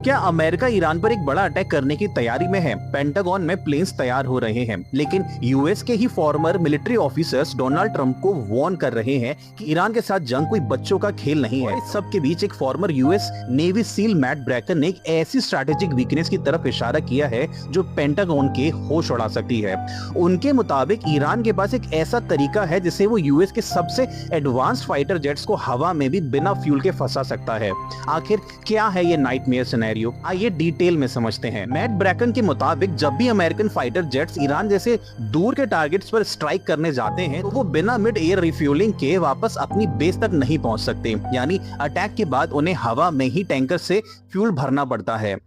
क्या America Iran पर एक बड़ा अटैक करने की तैयारी में है? पेंटागन में प्लेन्स तैयार हो रहे हैं, लेकिन यूएस के ही former military officers Donald Trump को वार्न कर रहे हैं कि ईरान के साथ जंग कोई बच्चों का खेल नहीं है। इस सब के बीच एक former US navy seal Matt Bracken ने एक ऐसी स्ट्रैटेजिक वीकनेस की तरफ इशारा किया है जो पेंटागन के होश उड़ा सकती है। उनके मुताबिक ईरान के पास एक ऐसा तरीका है जिससे वो यूएस के सबसे एडवांस्ड फाइटर जेट्स को हवा में भी बिना फ्यूल के फंसा सकता है। आखिर क्या है ये नाइटमेयर सिनेरियो? आइए डिटेल में समझते हैं। मैट ब्रैकन के मुताबिक जब भी अमेरिकन फाइटर जेट्स ईरान जैसे दूर के टारगेट्स पर स्ट्राइक करने जाते हैं तो वो बिना मिड एयर रिफ्यूलिंग के वापस अपनी बेस तक नहीं पहुंच सकते, यानी अटैक के बाद उन्हें हवा में ही टैंकर से फ्यूल भरना पड़ता है।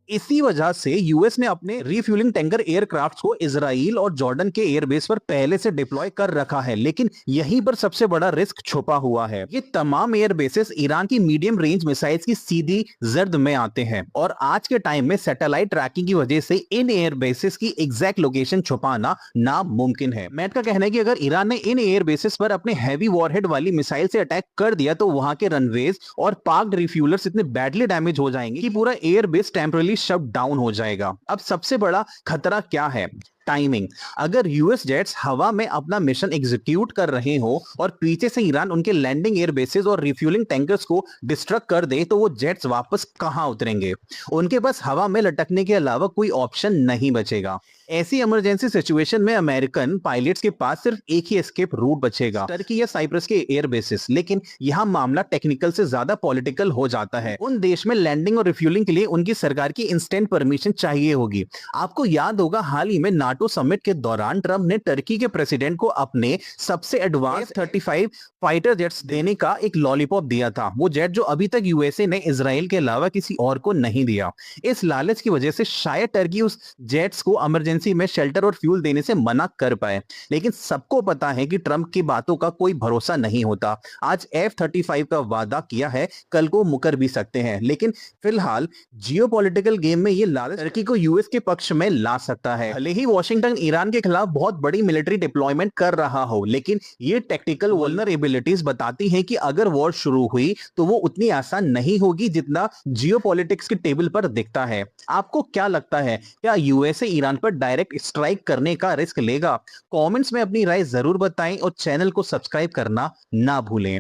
इसी वजह से यूएस ने अपने रिफ्यूलिंग टैंकर एयरक्राफ्ट को इजराइल और जॉर्डन के एयरबेस पर पहले से डिप्लॉय कर रखा है, लेकिन यहीं पर सबसे बड़ा रिस्क छुपा हुआ है। ये तमाम एयरबेसेस ईरान की मीडियम रेंज मिसाइल्स की सीधी जर्द में आते हैं और आज के टाइम में सैटेलाइट ट्रैकिंग की वजह से इन एयरबेसेस की एग्जैक्ट लोकेशन छुपाना नामुमकिन है। मैट का कहना है कि अगर ईरान ने इन एयरबेसेस पर अपने हैवी वॉरहेड वाली मिसाइल से अटैक कर दिया तो वहां के रनवेज और पार्क्ड रिफ्यूलर्स इतने बैडली डैमेज हो जाएंगे कि पूरा एयरबेस टेम्पररी शट डाउन हो जाएगा। अब सबसे बड़ा खतरा क्या है? टाइमिंग। अगर यूएस जेट्स हवा में अपना मिशन एग्जीक्यूट कर रहे हो और पीछे से ईरान उनके लैंडिंग एयर बेसेस और रिफ्यूलिंग टैंकर्स को डिस्ट्रक्ट कर दे तो वो जेट्स वापस कहां उतरेंगे? उनके पास हवा में लटकने के अलावा कोई ऑप्शन नहीं बचेगा। ऐसी इमरजेंसी सिचुएशन में अमेरिकन पायलट्स के पास सिर्फ एक ही एस्केप रूट बचेगा, टर्की या साइप्रस के एयर बेसिस। लेकिन यहाँ मामला टेक्निकल से ज्यादा पॉलिटिकल हो जाता है। उन देश में लैंडिंग और रिफ्यूलिंग के लिए उनकी सरकार की इंस्टेंट परमिशन चाहिए होगी। आपको याद होगा हाल ही में नाटो समिट के दौरान ट्रंप ने टर्की के प्रेसिडेंट को अपने सबसे एडवांस F-35 फाइटर जेट्स देने का एक लॉलीपॉप दिया था, वो जेट जो अभी तक यूएसए ने इजराइल के अलावा किसी और को नहीं दिया। इस लालच की वजह से शायद टर्की उस जेट्स को इमरजेंसी में शेल्टर और फ्यूल देने से मना कर पाए, लेकिन सबको पता है कि ट्रंप की बातों का कोई भरोसा नहीं होता। आज F-35 का वादा किया है, कल को मुकर भी सकते हैं, लेकिन फिलहाल जियोपॉलिटिकल गेम में ये लालच टर्की को यूएस के पक्ष में ला सकता है। भले ही वॉशिंगटन ईरान के खिलाफ बहुत बड़ी मिलिट्री डिप्लॉयमेंट कर रहा हो, लेकिन ये टेक्टिकल वल्नरेबिलिटीज बताती हैं कि अगर वॉर शुरू हुई तो वो उतनी आसान नहीं होगी जितना जियोपॉलिटिक्स के टेबल पर दिखता है। आपको क्या लगता है, क्या यूएसए ईरान पर डायरेक्ट स्ट्राइक करने का रिस्क लेगा? कमेंट्स में अपनी राय जरूर बताएं और चैनल को सब्सक्राइब करना ना भूलें।